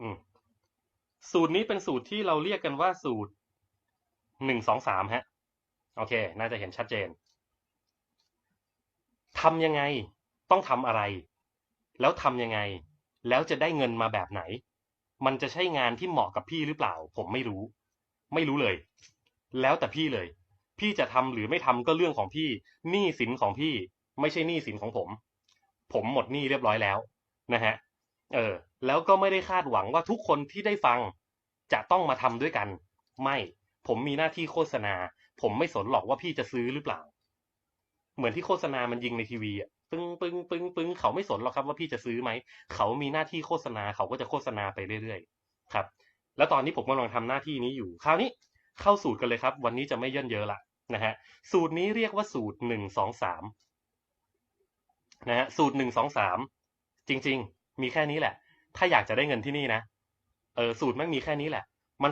อืมสูตรนี้เป็นสูตรที่เราเรียกกันว่าสูตร1 2 3ฮะโอเคน่าจะเห็นชัดเจนทำยังไงต้องทำอะไรแล้วทำยังไงแล้วจะได้เงินมาแบบไหนมันจะใช่งานที่เหมาะกับพี่หรือเปล่าผมไม่รู้เลยแล้วแต่พี่เลยพี่จะทำหรือไม่ทำก็เรื่องของพี่หนี้สินของพี่ไม่ใช่หนี้สินของผมหมดหนี้เรียบร้อยแล้วนะฮะเออแล้วก็ไม่ได้คาดหวังว่าทุกคนที่ได้ฟังจะต้องมาทำด้วยกันไม่ผมมีหน้าที่โฆษณาผมไม่สนหรอกว่าพี่จะซื้อหรือเปล่า เหมือนที่โฆษณามันยิงในทีวีอ่ะปึ้งปึ้งปึ้งปึ้งเขาไม่สนหรอกครับว่าพี่จะซื้อไหมเขามีหน้าที่โฆษณาเขาก็จะโฆษณาไปเรื่อยๆครับแล้วตอนนี้ผมกำลังทำหน้าที่นี้อยู่คราวนี้เข้าสูตรกันเลยครับวันนี้จะไม่เยินเยอะละนะฮะสูตรนี้เรียกว่าสูตร1 2 3นะฮะสูตร1 2 3จริงๆมีแค่นี้แหละถ้าอยากจะได้เงินที่นี่นะสูตรแม่งมีแค่นี้แหละมัน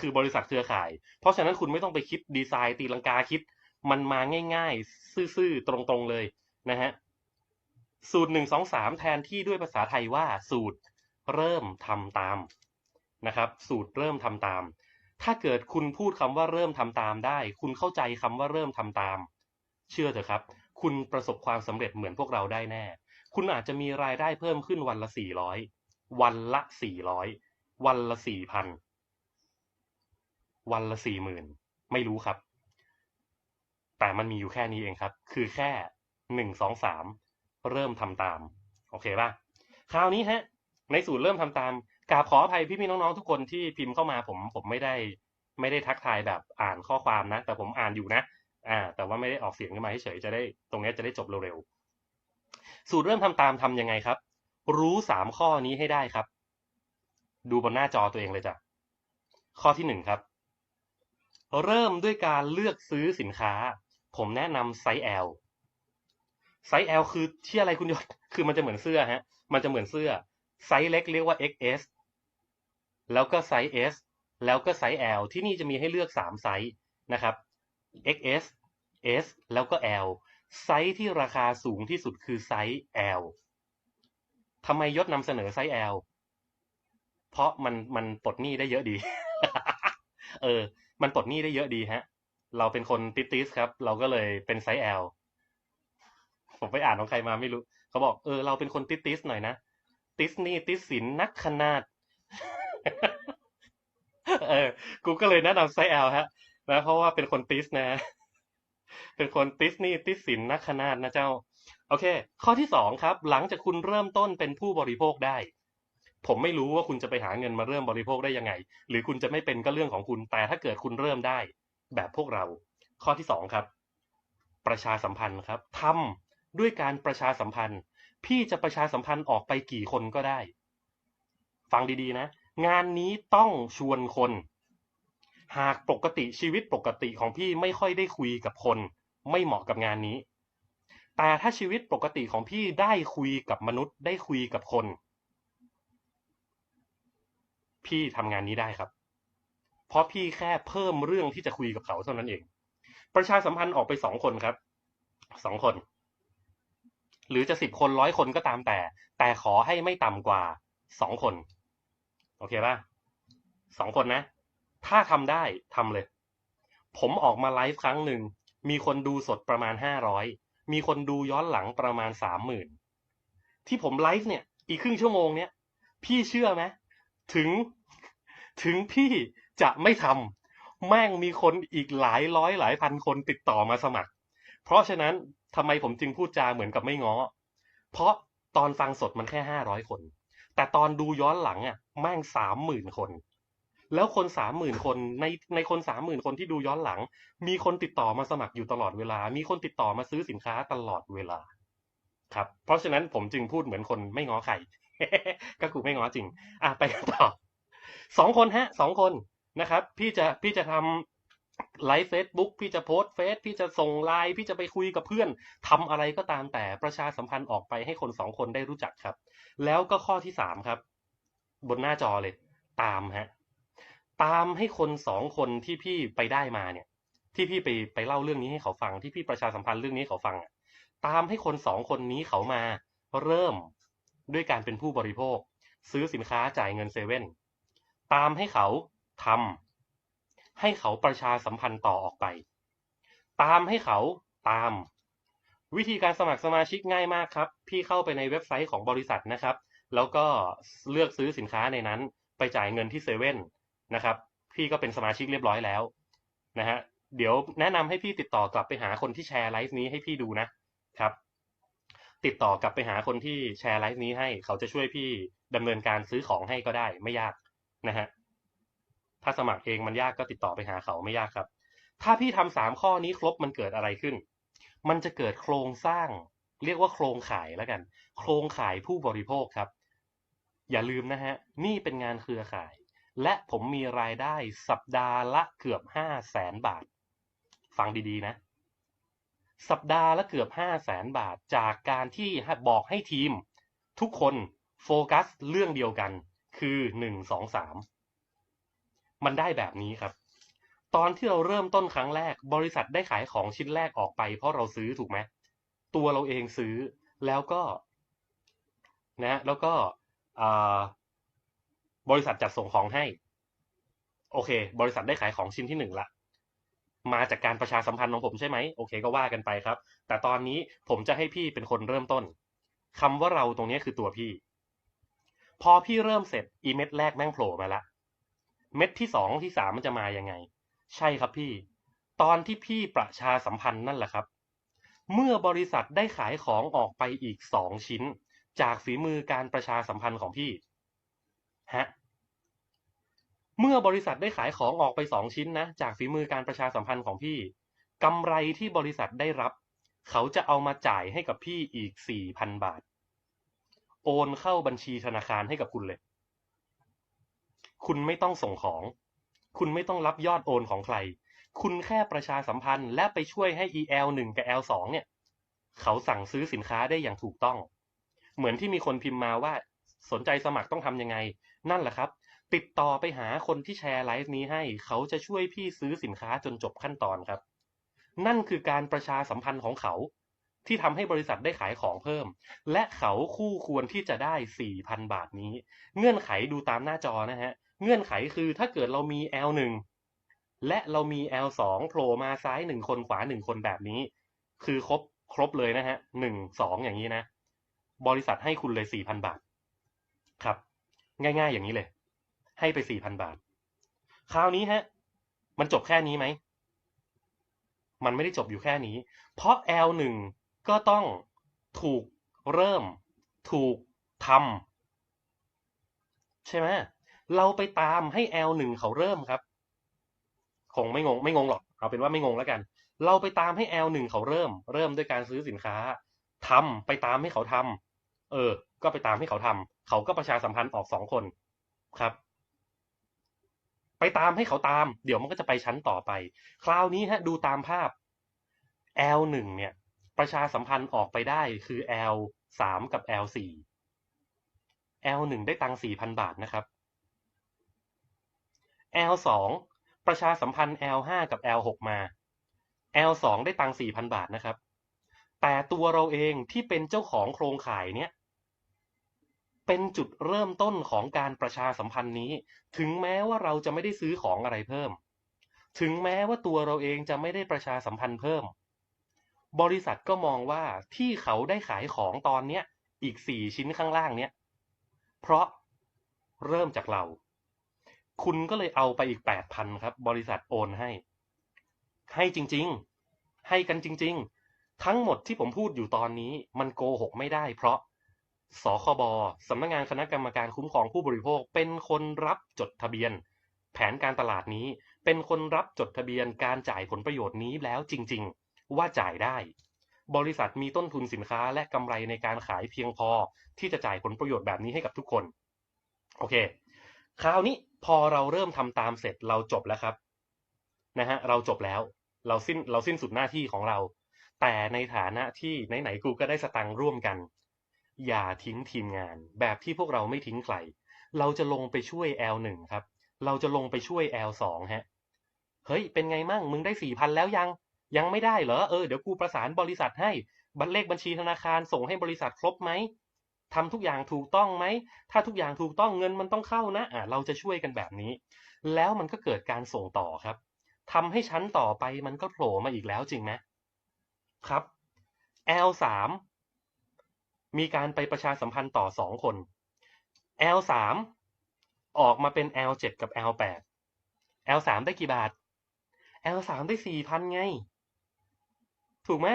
คือบริษัทเครือข่ายเพราะฉะนั้นคุณไม่ต้องไปคิดดีไซน์ตีลังกาคิดมันมาง่ายๆซื่อๆตรงๆเลยนะฮะสูตร1 2 3แทนที่ด้วยภาษาไทยว่าสูตรเริ่มทำตามนะครับสูตรเริ่มทำตามถ้าเกิดคุณพูดคำว่าเริ่มทำตามได้คุณเข้าใจคำว่าเริ่มทำตามเชื่อเถอะครับคุณประสบความสำเร็จเหมือนพวกเราได้แน่คุณอาจจะมีรายได้เพิ่มขึ้นวันละ400วันละ400วันละ4,000วันละ40,000ไม่รู้ครับ แต่มันมีอยู่แค่นี้เองครับ คือแค่1 2 3เริ่มทำตามโอเคป่ะคราวนี้ฮะในสูตรเริ่มทำตามกราบขออภัยพี่ๆน้องๆทุกคนที่พิมพ์เข้ามาผมไม่ได้ทักทายแบบอ่านข้อความนะแต่ผมอ่านอยู่นะแต่ว่าไม่ได้ออกเสียงขึ้นมาเฉยๆจะได้ตรงนี้จะได้จบเร็วๆสูตรเริ่มทำตามทำยังไงครับรู้3 ข้อนี้ให้ได้ครับดูบนหน้าจอตัวเองเลยจ้ะข้อที่1ครับ เริ่มด้วยการเลือกซื้อสินค้า ผมแนะนำไซส์ L ไซส์ L คือที่อะไรคุณยศคือมันจะเหมือนเสื้อฮะมันจะเหมือนเสื้อไซส์เล็กเรียกว่า XS แล้วก็ไซส์ S แล้วก็ไซส์ L ที่นี่จะมีให้เลือก3ไซส์นะครับ XS S แล้วก็ L ไซส์ที่ราคาสูงที่สุดคือไซส์ L ทำไมยศนำเสนอไซส์ L เพราะมันปลดหนี้ได้เยอะดีเออมันปลดหนี้ได้เยอะดีฮะเราเป็นคนติสครับเราก็เลยเป็นไซส์ L ผมไปอ่านของใครมาไม่รู้เขาบอกเราเป็นคนติสหน่อยนะติสนี่ติสสินนักขนาดเออกูก็เลยแนะนำไซส์ L ฮะนะเพราะว่าเป็นคนติสนะเป็นคนติสนี่ติสสินนักขนาดนะเจ้าโอเคข้อที่2ครับหลังจากคุณเริ่มต้นเป็นผู้บริโภคได้ผมไม่รู้ว่าคุณจะไปหาเงินมาเริ่มบริโภคได้ยังไงหรือคุณจะไม่เป็นก็เรื่องของคุณแต่ถ้าเกิดคุณเริ่มได้แบบพวกเราข้อที่2ครับประชาสัมพันธ์ครับทำด้วยการประชาสัมพันธ์พี่จะประชาสัมพันธ์ออกไปกี่คนก็ได้ฟังดีๆนะงานนี้ต้องชวนคนหากปกติชีวิตปกติของพี่ไม่ค่อยได้คุยกับคนไม่เหมาะกับงานนี้แต่ถ้าชีวิตปกติของพี่ได้คุยกับมนุษย์ได้คุยกับคนพี่ทำงานนี้ได้ครับ เพราะพี่แค่เพิ่มเรื่องที่จะคุยกับเขาเท่านั้นเองประชาสัมพันธ์ออกไป2 คนครับ2 คนหรือจะ10 คน100 คนก็ตามแต่ขอให้ไม่ต่ำกว่า2 คนโอเคป่ะ2 คนนะถ้าทำได้ทำเลยผมออกมาไลฟ์ครั้งหนึ่งมีคนดูสดประมาณ500มีคนดูย้อนหลังประมาณ30,000ที่ผมไลฟ์เนี่ยอีกครึ่งชั่วโมงเนี่ยพี่เชื่อไหมถึงถึงพี่จะไม่ทำแม่งมีคนอีกหลายร้อยหลายพันคนติดต่อมาสมัครเพราะฉะนั้นทำไมผมจึงพูดจาเหมือนกับไม่ง้อเพราะตอนฟังสดมันแค่500 คนแต่ตอนดูย้อนหลังอ่ะแม่ง30,000 คนแล้วคน30,000 คนในคน30,000 คนที่ดูย้อนหลังมีคนติดต่อมาสมัครอยู่ตลอดเวลามีคนติดต่อมาซื้อสินค้าตลอดเวลา ครับเพราะฉะนั้นผมจึงพูดเหมือนคนไม่ง้อใครก็คือไม่ง้อจริงไปกันต่อ2 คนฮะ2 คนนะครับพี่จะทำไลฟ์เฟซบุ๊กพี่จะโพสเฟซพี่จะส่งไลน์พี่จะไปคุยกับเพื่อนทำอะไรก็ตามแต่ประชาสัมพันธ์ออกไปให้คน2 คนได้รู้จักครับแล้วก็ข้อที่3ครับบนหน้าจอเลยตามฮะตามให้คน2 คนที่พี่ไปได้มาเนี่ยที่พี่ไปเล่าเรื่องนี้ให้เขาฟังที่พี่ประชาสัมพันธ์เรื่องนี้ให้เขาฟัง ตามให้คน2 คนนี้เขามาเริ่มด้วยการเป็นผู้บริโภค ซื้อสินค้าจ่ายเงินเซเว่นตามให้เขาทำให้เขาประชาสัมพันธ์ต่อออกไปตามให้เขาตามวิธีการสมัครสมาชิกง่ายมากครับพี่เข้าไปในเว็บไซต์ของบริษัทนะครับแล้วก็เลือกซื้อสินค้าในนั้นไปจ่ายเงินที่เซเว่นนะครับพี่ก็เป็นสมาชิกเรียบร้อยแล้วนะฮะเดี๋ยวแนะนำให้พี่ติดต่อกลับไปหาคนที่แชร์ไลฟ์นี้ให้พี่ดูนะครับติดต่อกลับไปหาคนที่แชร์ไลฟ์นี้ให้เขาจะช่วยพี่ดำเนินการซื้อของให้ก็ได้ไม่ยากนะฮะถ้าสมัครเองมันยากก็ติดต่อไปหาเขาไม่ยากครับถ้าพี่ทำ3 ข้อนี้ครบมันเกิดอะไรขึ้นมันจะเกิดโครงสร้างเรียกว่าโครงข่ายแล้วกันโครงข่ายผู้บริโภคครับอย่าลืมนะฮะนี่เป็นงานเครือข่ายและผมมีรายได้สัปดาห์ละเกือบ500,000 บาทฟังดีๆนะสัปดาห์ละเกือบ500,000 บาทจากการที่บอกให้ทีมทุกคนโฟกัสเรื่องเดียวกันคือ1 2 3มันได้แบบนี้ครับตอนที่เราเริ่มต้นครั้งแรกบริษัทได้ขายของชิ้นแรกออกไปเพราะเราซื้อถูกไหมตัวเราเองซื้อแล้วก็นะแล้วก็บริษัทจัดส่งของให้โอเคบริษัทได้ขายของชิ้นที่1ละมาจากการประชาสัมพันธ์ของผมใช่ไหมโอเคก็ว่ากันไปครับแต่ตอนนี้ผมจะให้พี่เป็นคนเริ่มต้นคำว่าเราตรงนี้คือตัวพี่พอพี่เริ่มเสร็จอีเม็ดแรกแม่งโผล่มาละเม็ดที่2ที่3มันจะมายังไงใช่ครับพี่ตอนที่พี่ประชาสัมพันธ์นั่นแหละครับเมื่อบริษัทได้ขายของออกไปอีก2 ชิ้นจากฝีมือการประชาสัมพันธ์ของพี่ฮะเมื่อบริษัทได้ขายของออกไป2 ชิ้นนะจากฝีมือการประชาสัมพันธ์ของพี่กำไรที่บริษัทได้รับเขาจะเอามาจ่ายให้กับพี่อีก4,000 บาทโอนเข้าบัญชีธนาคารให้กับคุณเลยคุณไม่ต้องส่งของคุณไม่ต้องรับยอดโอนของใครคุณแค่ประชาสัมพันธ์และไปช่วยให้ EL1 กับ L2 เนี่ยเขาสั่งซื้อสินค้าได้อย่างถูกต้องเหมือนที่มีคนพิมพ์มาว่าสนใจสมัครต้องทำยังไงนั่นแหละครับติดต่อไปหาคนที่แชร์ไลฟ์นี้ให้เขาจะช่วยพี่ซื้อสินค้าจนจบขั้นตอนครับนั่นคือการประชาสัมพันธ์ของเขาที่ทำให้บริษัทได้ขายของเพิ่มและเขาคู่ควรที่จะได้ 4,000 บาทนี้เงื่อนไขดูตามหน้าจอนะฮะเงื่อนไขคือถ้าเกิดเรามี L1 และเรามี L2 โผล่มาซ้าย1 คนขวา1 คนแบบนี้คือครบเลยนะฮะ1 2อย่างนี้นะบริษัทให้คุณเลย 4,000 บาทครับง่ายๆอย่างนี้เลยให้ไป 4,000 บาทคราวนี้ฮะมันจบแค่นี้ไหมมันไม่ได้จบอยู่แค่นี้เพราะ L1 ก็ต้องถูกเริ่มถูกทำใช่ไหมเราไปตามให้ L1 เขาเริ่มครับคงไม่งงหรอกเอาเป็นว่าไม่งงแล้วกันเราไปตามให้ L1 เขาเริ่มด้วยการซื้อสินค้าทำไปตามให้เขาทำก็ไปตามให้เขาทำเขาก็ประชาสัมพันธ์ออก2 คนครับไปตามให้เขาตามเดี๋ยวมันก็จะไปชั้นต่อไปคราวนี้ฮะดูตามภาพ L1 เนี่ยประชาสัมพันธ์ออกไปได้คือ L3 กับ L4 L1 ได้ตังค์ 4,000 บาทนะครับ L2 ประชาสัมพันธ์ L5 กับ L6 มา L2 ได้ตังค์ 4,000 บาทนะครับแต่ตัวเราเองที่เป็นเจ้าของโครงข่ายเนี้ยเป็นจุดเริ่มต้นของการประชาสัมพันธ์นี้ถึงแม้ว่าเราจะไม่ได้ซื้อของอะไรเพิ่มถึงแม้ว่าตัวเราเองจะไม่ได้ประชาสัมพันธ์เพิ่มบริษัทก็มองว่าที่เขาได้ขายของตอนเนี้ยอีก4 ชิ้นข้างล่างเนี้ยเพราะเริ่มจากเราคุณก็เลยเอาไปอีก 8,000 ครับบริษัทโอนให้จริงๆให้กันจริงๆทั้งหมดที่ผมพูดอยู่ตอนนี้มันโกหกไม่ได้เพราะสคบสำนักงานคณะกรรมการคุ้มครองผู้บริโภคเป็นคนรับจดทะเบียนแผนการตลาดนี้เป็นคนรับจดทะเบียนการจ่ายผลประโยชน์นี้แล้วจริงๆว่าจ่ายได้บริษัทมีต้นทุนสินค้าและกำไรในการขายเพียงพอที่จะจ่ายผลประโยชน์แบบนี้ให้กับทุกคนโอเคคราวนี้พอเราเริ่มทำตามเสร็จเราจบแล้วครับนะฮะเราจบแล้วเราสิ้นสุดหน้าที่ของเราแต่ในฐานะที่ไหนๆกูก็ได้สตังค์ร่วมกันอย่าทิ้งทีมงานแบบที่พวกเราไม่ทิ้งใครเราจะลงไปช่วย L1 ครับเราจะลงไปช่วย L2 ฮะเฮ้ยเป็นไงมั่งมึงได้ 4,000 แล้วยังไม่ได้เหรอเดี๋ยวกูประสานบริษัทให้บัตรเลขบัญชีธนาคารส่งให้บริษัทครบไหม ทำทุกอย่างถูกต้องไหมถ้าทุกอย่างถูกต้องเงินมันต้องเข้านะเราจะช่วยกันแบบนี้แล้วมันก็เกิดการส่งต่อครับทำให้ชั้นต่อไปมันก็โผล่มาอีกแล้วจริงไหมครับ L3 มีการไปประชาสัมพันธ์ต่อ2 คน L3 ออกมาเป็น L7 กับ L8 L3 ได้กี่บาท L3 ได้ 4,000 ไงถูกไหม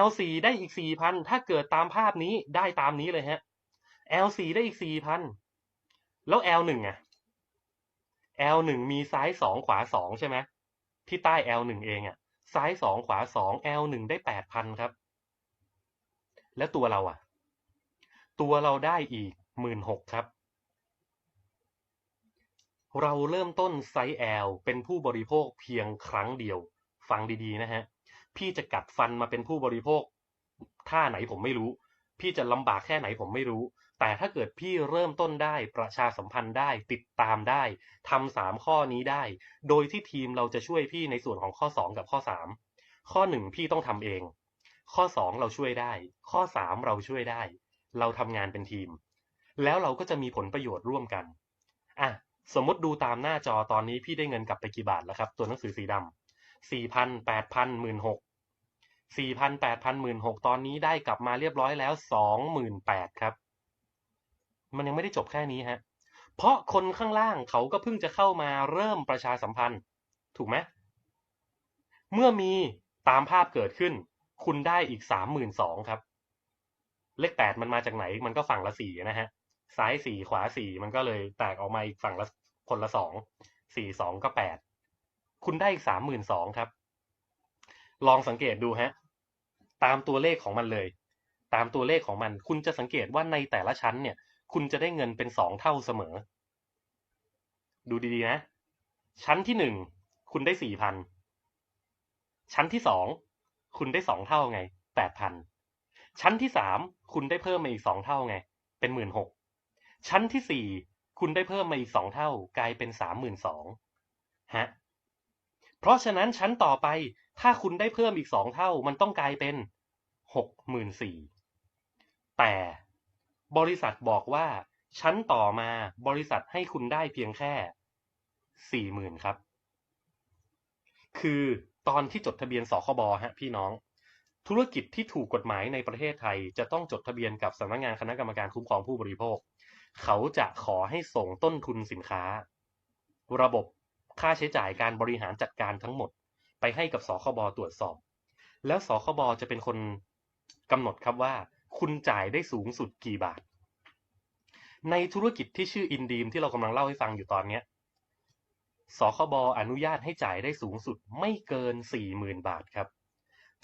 L4 ได้อีก 4,000 ถ้าเกิดตามภาพนี้ได้ตามนี้เลยฮะ L4 ได้อีก 4,000 แล้ว L1 อ่ะ L1 มีซ้าย2ขวา2ใช่ไหมที่ใต้ L1 เองอ่ะซ้าย2ขวา2 L1 ได้ 8,000 ครับแล้วตัวเราอ่ะตัวเราได้อีก 16,000 ครับเราเริ่มต้นไซส์ L เป็นผู้บริโภคเพียงครั้งเดียวฟังดีๆนะฮะพี่จะกัดฟันมาเป็นผู้บริโภคท่าไหนผมไม่รู้พี่จะลำบากแค่ไหนผมไม่รู้แต่ถ้าเกิดพี่เริ่มต้นได้ประชาสัมพันธ์ได้ติดตามได้ทำ3 ข้อนี้ได้โดยที่ทีมเราจะช่วยพี่ในส่วนของข้อ2กับข้อ3ข้อ1พี่ต้องทำเองข้อ2เราช่วยได้ข้อ3เราช่วยได้เราทำงานเป็นทีมแล้วเราก็จะมีผลประโยชน์ร่วมกันอ่ะ สมมติดูตามหน้าจอตอนนี้พี่ได้เงินกลับไปกี่บาทแล้วครับตัวหนังสือสีดำ4,000 8,000 16,000 4,000 8,000 16,000ตอนนี้ได้กลับมาเรียบร้อยแล้ว28,000ครับมันยังไม่ได้จบแค่นี้ฮะเพราะคนข้างล่างเขาก็เพิ่งจะเข้ามาเริ่มประชาสัมพันธ์ถูกไหมเมื่อมีตามภาพเกิดขึ้นคุณได้อีก32,000ครับเลข8มันมาจากไหนมันก็ฝั่งละ4นะฮะซ้าย4ขวา4มันก็เลยแตกออกมาอีกฝั่งละคนละ2 4 2ก็8คุณได้อีก32,000ครับลองสังเกตดูฮะตามตัวเลขของมันเลยตามตัวเลขของมันคุณจะสังเกตว่าในแต่ละชั้นเนี่ยคุณจะได้เงินเป็น2 เท่าเสมอดูดีๆนะชั้นที่1คุณได้4,000ชั้นที่2คุณได้2เท่าไง8,000ชั้นที่3คุณได้เพิ่มมาอีก2เท่าไงเป็น16,000ชั้นที่4คุณได้เพิ่มมาอีก2เท่ากลายเป็น32,000ฮะเพราะฉะนั้นชั้นต่อไปถ้าคุณได้เพิ่มอีก2เท่ามันต้องกลายเป็น64,000แต่บริษัทบอกว่าชั้นต่อมาบริษัทให้คุณได้เพียงแค่40,000ครับคือตอนที่จดทะเบียนสคบฮะพี่น้องธุรกิจที่ถูกกฎหมายในประเทศไทยจะต้องจดทะเบียนกับสำนักงานคณะกรรมการคุ้มครองผู้บริโภคเขาจะขอให้ส่งต้นทุนสินค้าระบบค่าใช้จ่ายการบริหารจัดการทั้งหมดไปให้กับสคบตรวจสอบแล้วสคบจะเป็นคนกำหนดครับว่าคุณจ่ายได้สูงสุดกี่บาทในธุรกิจที่ชื่ออินดีมที่เรากำลังเล่าให้ฟังอยู่ตอนนี้สคบอนุญาตให้จ่ายได้สูงสุดไม่เกิน 40,000 บาทครับ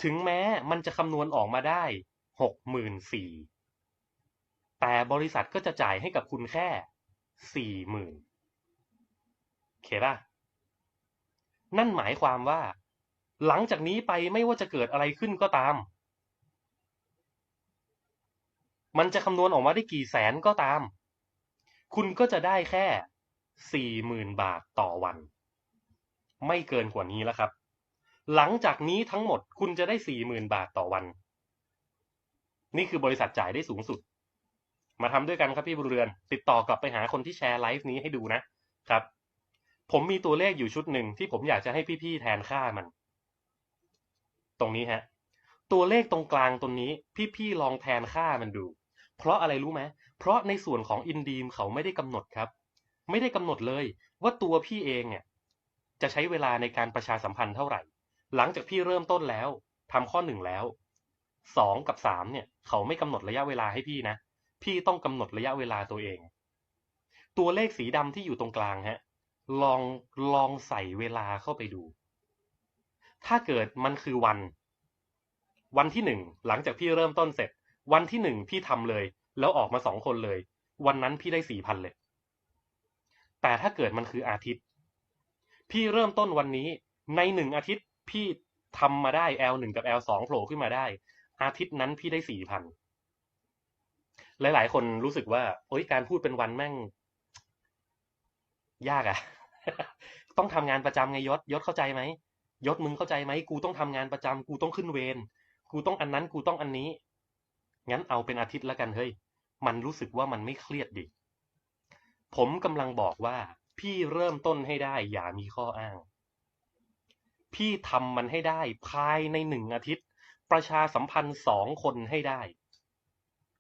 ถึงแม้มันจะคำนวณออกมาได้ 64,000แต่บริษัทก็จะจ่ายให้กับคุณแค่ 40,000โอเคป่ะนั่นหมายความว่าหลังจากนี้ไปไม่ว่าจะเกิดอะไรขึ้นก็ตามมันจะคำนวณออกมาได้กี่แสนก็ตามคุณก็จะได้แค่ 40,000 บาทต่อวันไม่เกินกว่านี้แล้วครับหลังจากนี้ทั้งหมดคุณจะได้ 40,000 บาทต่อวันนี่คือบริษัทจ่ายได้สูงสุดมาทำด้วยกันครับพี่บุญเรือนติดต่อกลับไปหาคนที่แชร์ไลฟ์นี้ให้ดูนะครับผมมีตัวเลขอยู่ชุดหนึ่งที่ผมอยากจะให้พี่ๆแทนค่ามันตรงนี้ฮะตัวเลขตรงกลางตรงนี้พี่ๆลองแทนค่ามันดูเพราะอะไรรู้ไหมเพราะในส่วนของอินดีมเขาไม่ได้กำหนดครับไม่ได้กำหนดเลยว่าตัวพี่เองเนี่ยจะใช้เวลาในการประชาสัมพันธ์เท่าไหร่หลังจากพี่เริ่มต้นแล้วทำข้อ1แล้ว2กับ3เนี่ยเขาไม่กำหนดระยะเวลาให้พี่นะพี่ต้องกำหนดระยะเวลาตัวเองตัวเลขสีดำที่อยู่ตรงกลางฮะลองลองใส่เวลาเข้าไปดูถ้าเกิดมันคือวันที่1หลังจากพี่เริ่มต้นเสร็จวันที่1พี่ทำเลยแล้วออกมา2คนเลยวันนั้นพี่ได้ 4,000 เลยแต่ถ้าเกิดมันคืออาทิตย์พี่เริ่มต้นวันนี้ใน1อาทิตย์พี่ทำมาได้ L1 กับ L2 โผล่ขึ้นมาได้อาทิตย์นั้นพี่ได้ 4,000หลายๆคนรู้สึกว่าโอ๊ยการพูดเป็นวันแม่งยากอะต้องทำงานประจำไงยศเข้าใจไหมยศมึงเข้าใจไหมกูต้องทำงานประจำกูต้องขึ้นเวรกูต้องอันนั้นกูต้องอันนี้งั้นเอาเป็นอาทิตย์แล้วกันเฮ้ย มันรู้สึกว่ามันไม่เครียดดิผมกำลังบอกว่าพี่เริ่มต้นให้ได้อย่ามีข้ออ้างพี่ทำมันให้ได้ภายใน1 อาทิตย์ประชาสัมพันธ์2 คนให้ได้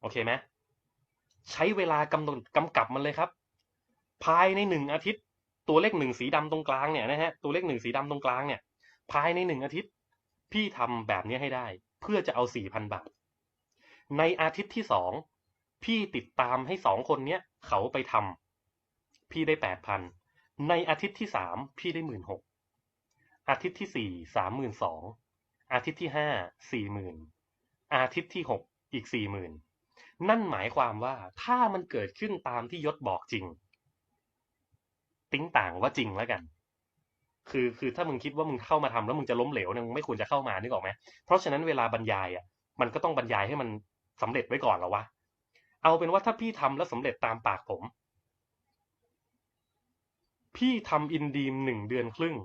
โอเคไหมใช้เวลากำกับมันเลยครับภายใน1 อาทิตย์ตัวเลข1สีดำตรงกลางเนี่ยนะฮะตัวเลข1สีดำตรงกลางเนี่ยภายใน1 อาทิตย์พี่ทำแบบนี้ให้ได้เพื่อจะเอา4,000 บาทในอาทิตย์ที่2พี่ติดตามให้2 คนเนี้ยเขาไปทำพี่ได้8,000ในอาทิตย์ที่3พี่ได้16,000อาทิตย์ที่432,000อาทิตย์ที่540,000อาทิตย์ที่6อีก40,000นั่นหมายความว่าถ้ามันเกิดขึ้นตามที่ยศบอกจริงติ๊งต่างว่าจริงแล้วกันคือถ้ามึงคิดว่ามึงเข้ามาทำแล้วมึงจะล้มเหลวเนี่ยมึงไม่ควรจะเข้ามานึกออกไหมเพราะฉะนั้นเวลาบรรยายอ่ะมันก็ต้องบรรยายให้มันสำเร็จไว้ก่อนแล้ววะเอาเป็นว่าถ้าพี่ทำแล้วสำเร็จตามปากผมพี่ทำอินดีม1 เดือนครึ่ง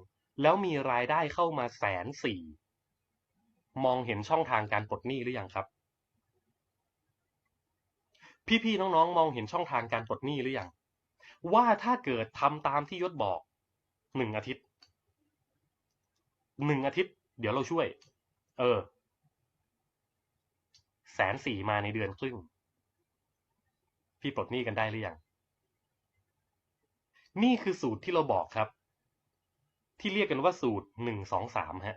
แล้วมีรายได้เข้ามา140,000มองเห็นช่องทางการปลดหนี้หรือยังครับพี่ๆน้องๆมองเห็นช่องทางการปลดหนี้หรือยังว่าถ้าเกิดทำตามที่ยศบอกหนึ่งอาทิตย์1 อาทิตย์เดี๋ยวเราช่วย140,000มาใน1 เดือนครึ่งพี่ปลดหนี้กันได้หรือยังนี่คือสูตรที่เราบอกครับที่เรียกกันว่าสูตร1 2 3ฮะ